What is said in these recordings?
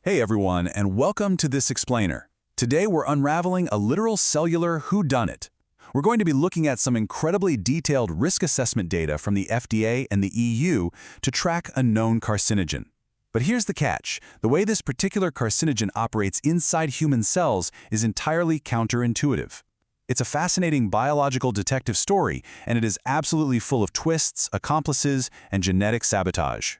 Hey everyone, and welcome to this explainer. Today we're unraveling a literal cellular whodunit. We're going to be looking at some incredibly detailed risk assessment data from the FDA and the EU to track a known carcinogen. But here's the catch. The way this particular carcinogen operates inside human cells is entirely counterintuitive. It's a fascinating biological detective story, and it is absolutely full of twists, accomplices, and genetic sabotage.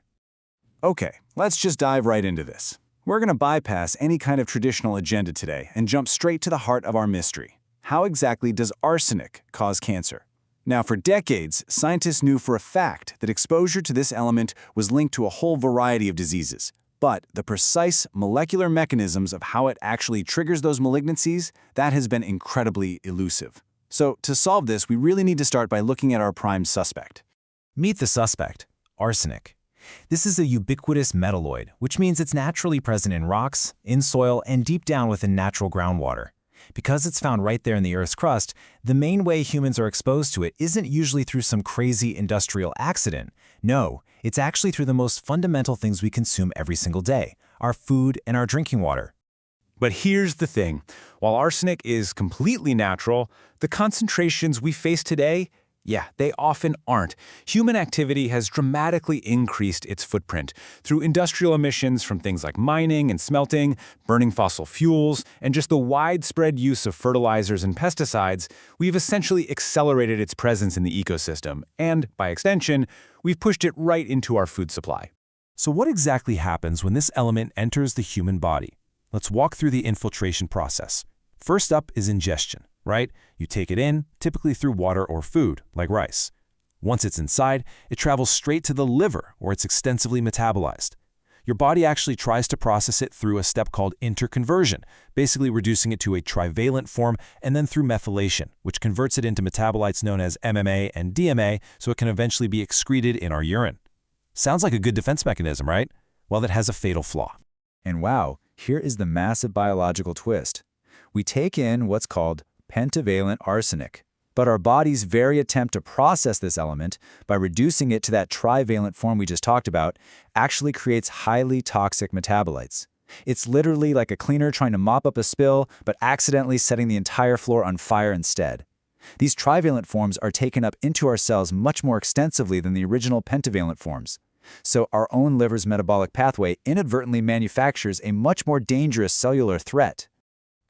Okay, let's just dive right into this. We're going to bypass any kind of traditional agenda today and jump straight to the heart of our mystery. How exactly does arsenic cause cancer? Now, for decades, scientists knew for a fact that exposure to this element was linked to a whole variety of diseases. But the precise molecular mechanisms of how it actually triggers those malignancies, that has been incredibly elusive. So, to solve this, we really need to start by looking at our prime suspect. Meet the suspect, arsenic. This is a ubiquitous metalloid, which means it's naturally present in rocks, in soil, and deep down within natural groundwater. Because it's found right there in the Earth's crust, the main way humans are exposed to it isn't usually through some crazy industrial accident. No, it's actually through the most fundamental things we consume every single day, our food and our drinking water. But here's the thing. While arsenic is completely natural, the concentrations we face today, they often aren't. Human activity has dramatically increased its footprint through industrial emissions from things like mining and smelting, burning fossil fuels, and just the widespread use of fertilizers and pesticides. We've essentially accelerated its presence in the ecosystem, and, by extension, we've pushed it right into our food supply. So what exactly happens when this element enters the human body? Let's walk through the infiltration process. First up is ingestion, right? You take it in, typically through water or food, like rice. Once it's inside, it travels straight to the liver, where it's extensively metabolized. Your body actually tries to process it through a step called interconversion, basically reducing it to a trivalent form, and then through methylation, which converts it into metabolites known as MMA and DMA, so it can eventually be excreted in our urine. Sounds like a good defense mechanism, right? Well, it has a fatal flaw. And wow, here is the massive biological twist. We take in what's called pentavalent arsenic, but our body's very attempt to process this element by reducing it to that trivalent form we just talked about actually creates highly toxic metabolites. It's literally like a cleaner trying to mop up a spill, but accidentally setting the entire floor on fire instead. These trivalent forms are taken up into our cells much more extensively than the original pentavalent forms. So our own liver's metabolic pathway inadvertently manufactures a much more dangerous cellular threat.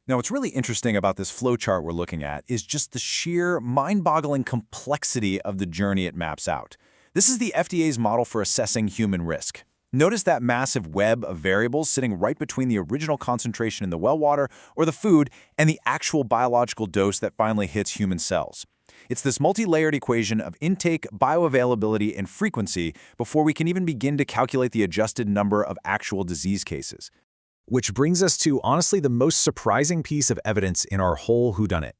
Now, what's really interesting about this flowchart we're looking at is just the sheer, mind-boggling complexity of the journey it maps out. This is the FDA's model for assessing human risk. Notice that massive web of variables sitting right between the original concentration in the well water or the food and the actual biological dose that finally hits human cells. It's this multi-layered equation of intake, bioavailability, and frequency before we can even begin to calculate the adjusted number of actual disease cases. Which brings us to, honestly, the most surprising piece of evidence in our whole whodunit.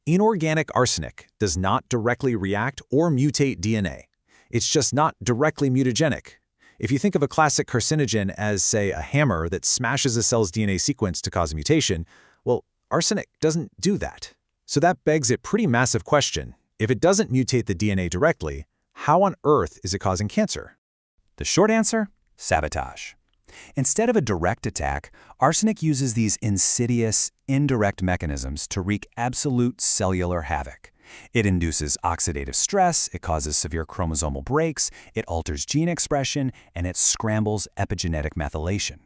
Inorganic arsenic does not directly react or mutate DNA. It's just not directly mutagenic. If you think of a classic carcinogen as, say, a hammer that smashes a cell's DNA sequence to cause a mutation, well, arsenic doesn't do that. So that begs a pretty massive question. If it doesn't mutate the DNA directly, how on earth is it causing cancer? The short answer? Sabotage. Instead of a direct attack, arsenic uses these insidious, indirect mechanisms to wreak absolute cellular havoc. It induces oxidative stress, it causes severe chromosomal breaks, it alters gene expression, and it scrambles epigenetic methylation.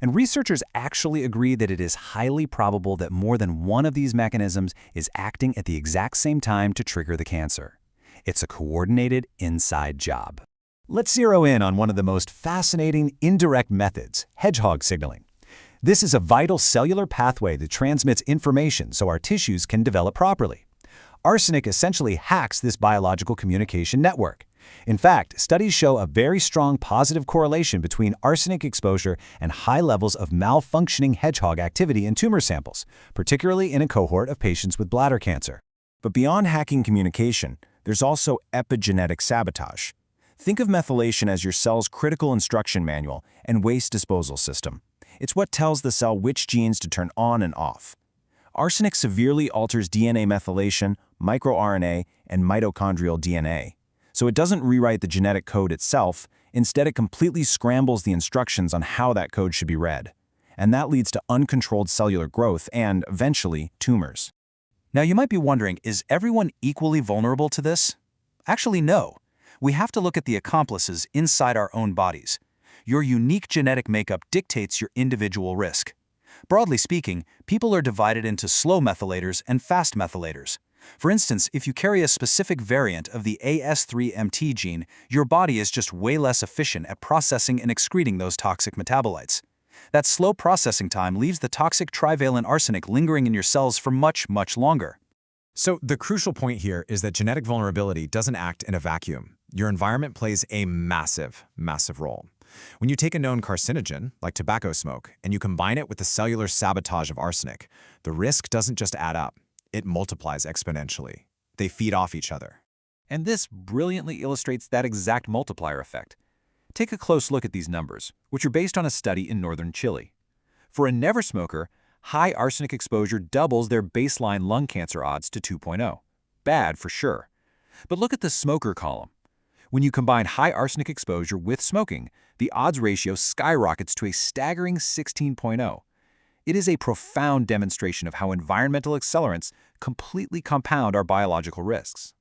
And researchers actually agree that it is highly probable that more than one of these mechanisms is acting at the exact same time to trigger the cancer. It's a coordinated inside job. Let's zero in on one of the most fascinating indirect methods, hedgehog signaling. This is a vital cellular pathway that transmits information so our tissues can develop properly. Arsenic essentially hacks this biological communication network. In fact, studies show a very strong positive correlation between arsenic exposure and high levels of malfunctioning hedgehog activity in tumor samples, particularly in a cohort of patients with bladder cancer. But beyond hacking communication, there's also epigenetic sabotage. Think of methylation as your cell's critical instruction manual and waste disposal system. It's what tells the cell which genes to turn on and off. Arsenic severely alters DNA methylation, microRNA, and mitochondrial DNA. So it doesn't rewrite the genetic code itself, instead it completely scrambles the instructions on how that code should be read. and that leads to uncontrolled cellular growth and, eventually, tumors. Now you might be wondering, is everyone equally vulnerable to this? Actually, no. We have to look at the accomplices inside our own bodies. Your unique genetic makeup dictates your individual risk. Broadly speaking, people are divided into slow methylators and fast methylators. For instance, if you carry a specific variant of the AS3MT gene, your body is just way less efficient at processing and excreting those toxic metabolites. That slow processing time leaves the toxic trivalent arsenic lingering in your cells for much, much longer. So the crucial point here is that genetic vulnerability doesn't act in a vacuum. Your environment plays a massive, massive role. When you take a known carcinogen, like tobacco smoke, and you combine it with the cellular sabotage of arsenic, the risk doesn't just add up. It multiplies exponentially. They feed off each other. And this brilliantly illustrates that exact multiplier effect. Take a close look at these numbers, which are based on a study in northern Chile. For a never smoker, high arsenic exposure doubles their baseline lung cancer odds to 2.0. Bad for sure. But look at the smoker column. When you combine high arsenic exposure with smoking, the odds ratio skyrockets to a staggering 16.0. It is a profound demonstration of how environmental accelerants completely compound our biological risks.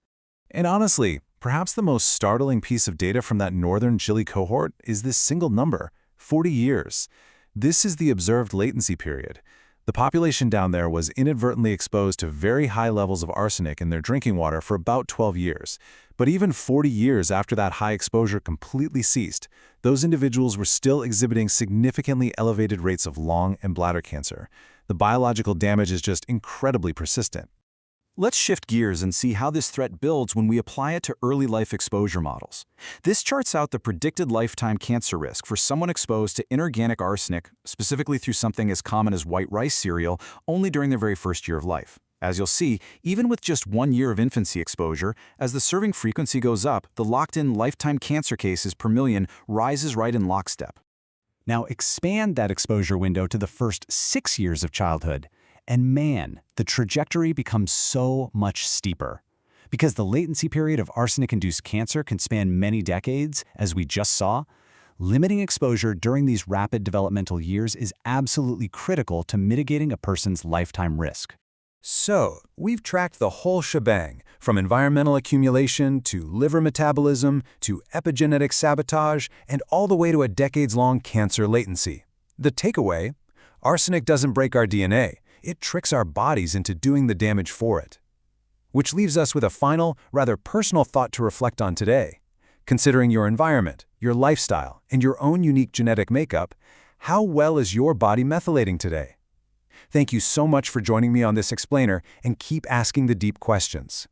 And honestly, perhaps the most startling piece of data from that northern Chile cohort is this single number, 40 years. This is the observed latency period. The population down there was inadvertently exposed to very high levels of arsenic in their drinking water for about 12 years. But even 40 years after that high exposure completely ceased, those individuals were still exhibiting significantly elevated rates of lung and bladder cancer. The biological damage is just incredibly persistent. Let's shift gears and see how this threat builds when we apply it to early life exposure models. This charts out the predicted lifetime cancer risk for someone exposed to inorganic arsenic, specifically through something as common as white rice cereal, only during their very first year of life. As you'll see, even with just 1 year of infancy exposure, as the serving frequency goes up, the locked-in lifetime cancer cases per million rises right in lockstep. Now expand that exposure window to the first 6 years of childhood. And man, the trajectory becomes so much steeper. Because the latency period of arsenic-induced cancer can span many decades, as we just saw, limiting exposure during these rapid developmental years is absolutely critical to mitigating a person's lifetime risk. So, we've tracked the whole shebang, from environmental accumulation to liver metabolism to epigenetic sabotage and all the way to a decades-long cancer latency. The takeaway? Arsenic doesn't break our DNA. It tricks our bodies into doing the damage for it. Which leaves us with a final, rather personal thought to reflect on today. Considering your environment, your lifestyle, and your own unique genetic makeup, how well is your body methylating today? Thank you so much for joining me on this explainer, and keep asking the deep questions.